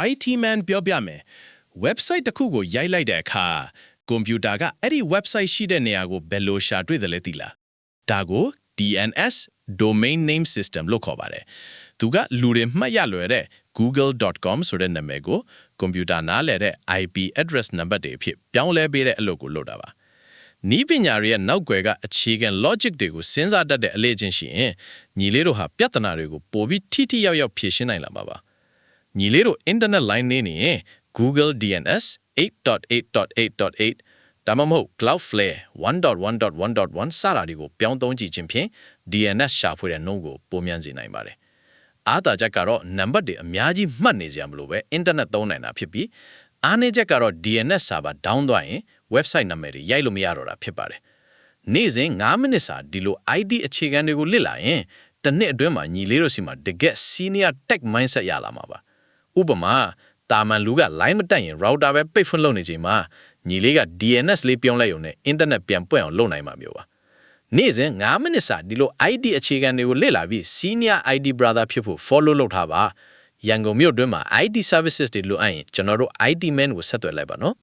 IT man ပြောပြမယ် website တစ်ခုကိုရိုက်လိုက်တဲ့အခါကွန်ပျူတာကအဲ့ဒီ website ရှိတဲ့နေရာကိုဘယ်လိုရှာတွေ့တယ်လဲသိလားဒါကို DNS domain name system လို့ခေါ်ပါတယ်သူကလူတွေမှတ်ရလွယ်တဲ့ google.com ဆိုတဲ့နာမည်ကိုကွန်ပျူတာနားလည်တဲ့ IP address number တွေအဖြစ်ပြောင်းလဲပေးတဲ့အလုပ်ကိုလုပ်တာပါနီးပညာတွေရဲ့နောက်ွယ်ကအခြေခံ logic တွေကိုစဉ်းစားတတ်တဲ့အလေ့အကျင့်ရှိရင်ညီလေးတို့ဟာပြဿနာတွေကိုပိုပြီးထိထိရောက်ရောက်ဖြေရှင်းနိုင်လာမှာပါညီလေးတို့ internet line နေရင် Google DNS 8.8.8.8 ဒါမှမဟုတ် Cloudflare 1.1.1.1 စတာတွေကိုပြောင်းသုံးကြည့်ခြင်းဖြင့် DNS ရှာဖွေတဲ့နှုန်းကိုပိုမြန်စေနိုင်ပါတယ်အားသာချက်ကတော့နံပါတ်တွေအများကြီးမှတ်နေစရာမလိုပဲ internet သုံးနိုင်တာဖြစ်ပြီးအားနည်းချက်ကတော့ DNS server down သွားရင် website နာမည်တွေရိုက်လို့မရတော့တာဖြစ်ပါတယ်နေ့စဉ်9မိနစ်စာဒီလို ID အခြေခံတွေကိုလစ်လာရင်တစ်နှစ်အတွင်းမှာညီလေးတို့စီမှာတကယ် senior tech mindset ရလာမှာပါဥပမာတာမန်လူက line မတက်ရင် router ပဲပိတ်ဖွင့်လုပ်နေချိန်မှာညီလေးက DNS လေးပြောင်းလိုက်ရုံနဲ့ internet ပြန်ပွင့်အောင်လုပ်နိုင်မှာမျိုးပါနေ့စဉ်9မိနစ်စာဒီလို ID အခြေခံတွေကိုလေ့လာပြီး senior ID brother ဖြစ်ဖို့ follow လုပ်ထားပါရန်ကုန်မြို့အတွင်းမှာ ID services တွေလိုအပ်ရင်ကျွန်တော်တို့ ID man ကိုဆက်သွယ်လိုက်ပါနော်